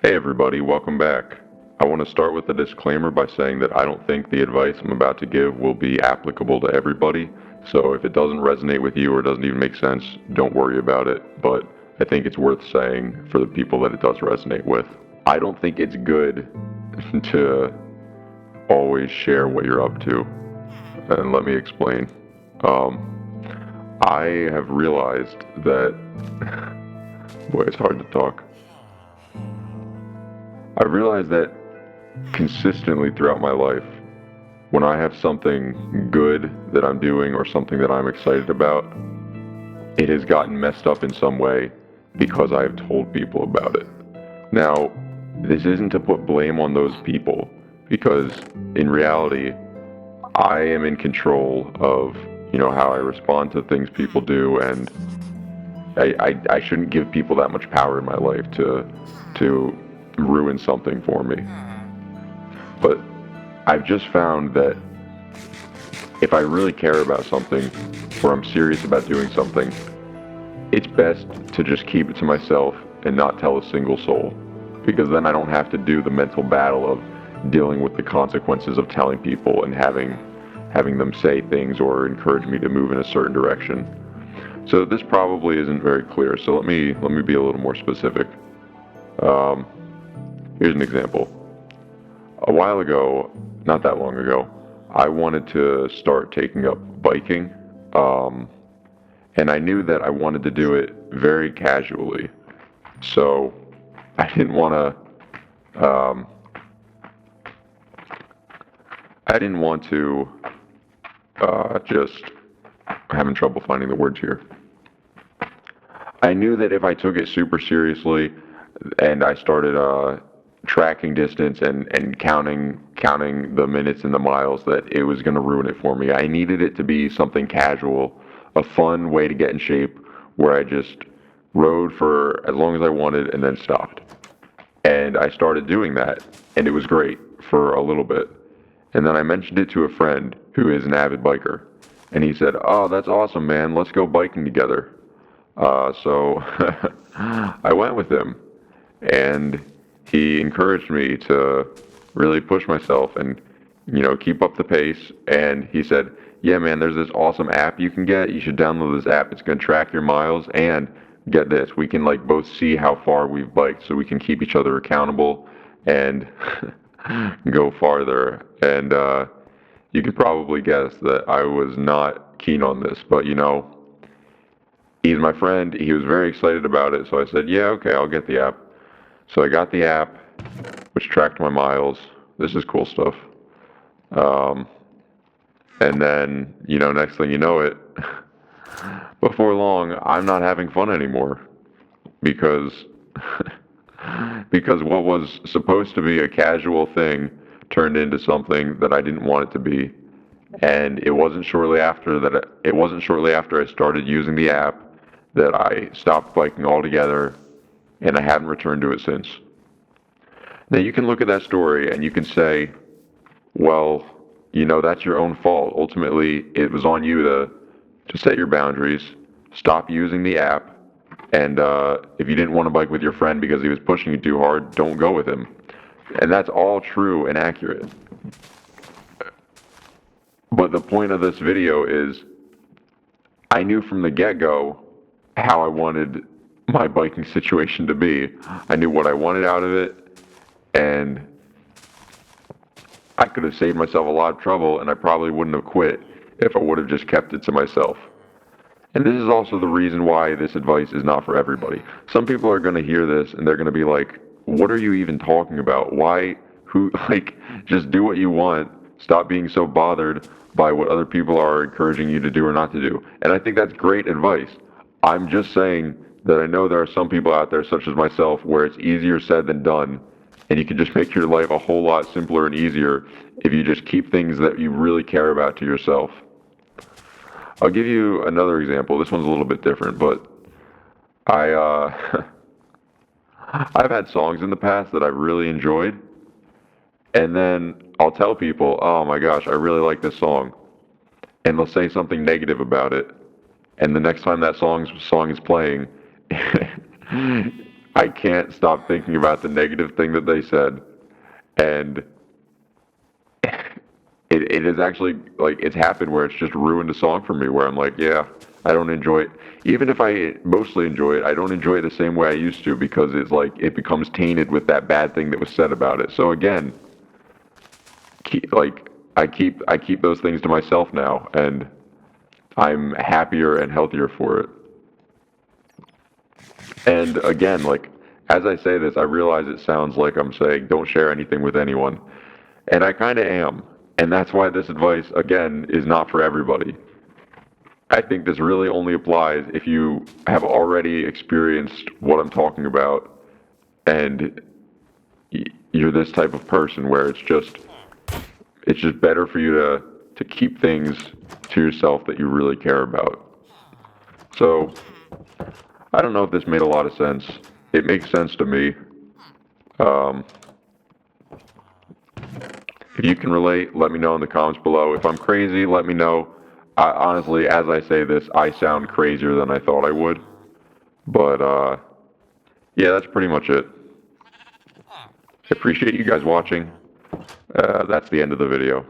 Hey everybody, welcome back. I want to start with a disclaimer by saying that I don't think the advice I'm about to give will be applicable to everybody. So if it doesn't resonate with you or doesn't even make sense, don't worry about it. But I think it's worth saying for the people that it does resonate with. I don't think it's good to always share what you're up to. And let me explain. I have realized that, boy, it's hard to talk. I've realized that consistently throughout my life, when I have something good that I'm doing or something that I'm excited about, it has gotten messed up in some way because I've told people about it. Now, this isn't to put blame on those people because in reality, I am in control of, how I respond to things people do, and I shouldn't give people that much power in my life to ruin something for me. But I've just found that if I really care about something or I'm serious about doing something, it's best to just keep it to myself and not tell a single soul. Because then I don't have to do the mental battle of dealing with the consequences of telling people and having them say things or encourage me to move in a certain direction. So this probably isn't very clear. So let me be a little more specific. Um, Here's an example. A while ago, not that long ago, I wanted to start taking up biking, and I knew that I wanted to do it very casually. So I didn't want to. I didn't want to just having trouble finding the words here. I knew that if I took it super seriously and I started tracking distance and counting the minutes and the miles, that it was going to ruin it for me. I needed it to be something casual, a fun way to get in shape where I just rode for as long as I wanted and then stopped. And I started doing that, and it was great for a little bit. And then I mentioned it to a friend who is an avid biker, and he said, "Oh, that's awesome, man. Let's go biking together." So I went with him, and he encouraged me to really push myself and keep up the pace. And he said, "Yeah, man, there's this awesome app you can get. You should download this app. It's going to track your miles, and get this, we can like both see how far we've biked, so we can keep each other accountable and go farther." And you could probably guess that I was not keen on this, but he's my friend. He was very excited about it, so I said, "Yeah, okay, I'll get the app." So I got the app, which tracked my miles. This is cool stuff. Um, and then, next thing you know it, before long, I'm not having fun anymore because because what was supposed to be a casual thing turned into something that I didn't want it to be. And it wasn't shortly after I started using the app that I stopped biking altogether, and I haven't returned to it since. Now you can look at that story and you can say, well, that's your own fault. Ultimately, it was on you to set your boundaries, stop using the app, and if you didn't want to bike with your friend because he was pushing you too hard, don't go with him. And that's all true and accurate. But the point of this video is I knew from the get-go how I wanted my biking situation to be. I knew what I wanted out of it, and I could have saved myself a lot of trouble, and I probably wouldn't have quit if I would have just kept it to myself. And this is also the reason why this advice is not for everybody. Some people are going to hear this and they're going to be like, what are you even talking about? Why, just do what you want. Stop being so bothered by what other people are encouraging you to do or not to do. And I think that's great advice. I'm just saying that I know there are some people out there, such as myself, where it's easier said than done. And you can just make your life a whole lot simpler and easier if you just keep things that you really care about to yourself. I'll give you another example. This one's a little bit different, but I I've had songs in the past that I've really enjoyed, and then I'll tell people, "Oh my gosh, I really like this song," and they'll say something negative about it, and the next time that song is playing, I I can't stop thinking about the negative thing that they said, and it is actually like it's happened where it's just ruined a song for me. Where I'm like, yeah, I don't enjoy it. Even if I mostly enjoy it, I don't enjoy it the same way I used to because it's like it becomes tainted with that bad thing that was said about it. So again, like I keep those things to myself now, and I'm happier and healthier for it. And again, like as I say this, I realize it sounds like I'm saying don't share anything with anyone, and I kind of am. And that's why this advice again is not for everybody. I think this really only applies if you have already experienced what I'm talking about and you're this type of person where it's just better for you to keep things to yourself that you really care about. So, I don't know if this made a lot of sense. It makes sense to me. Um, if you can relate, let me know in the comments below. If I'm crazy, let me know. Honestly, as I say this, I sound crazier than I thought I would. But yeah, that's pretty much it. I appreciate you guys watching. That's the end of the video.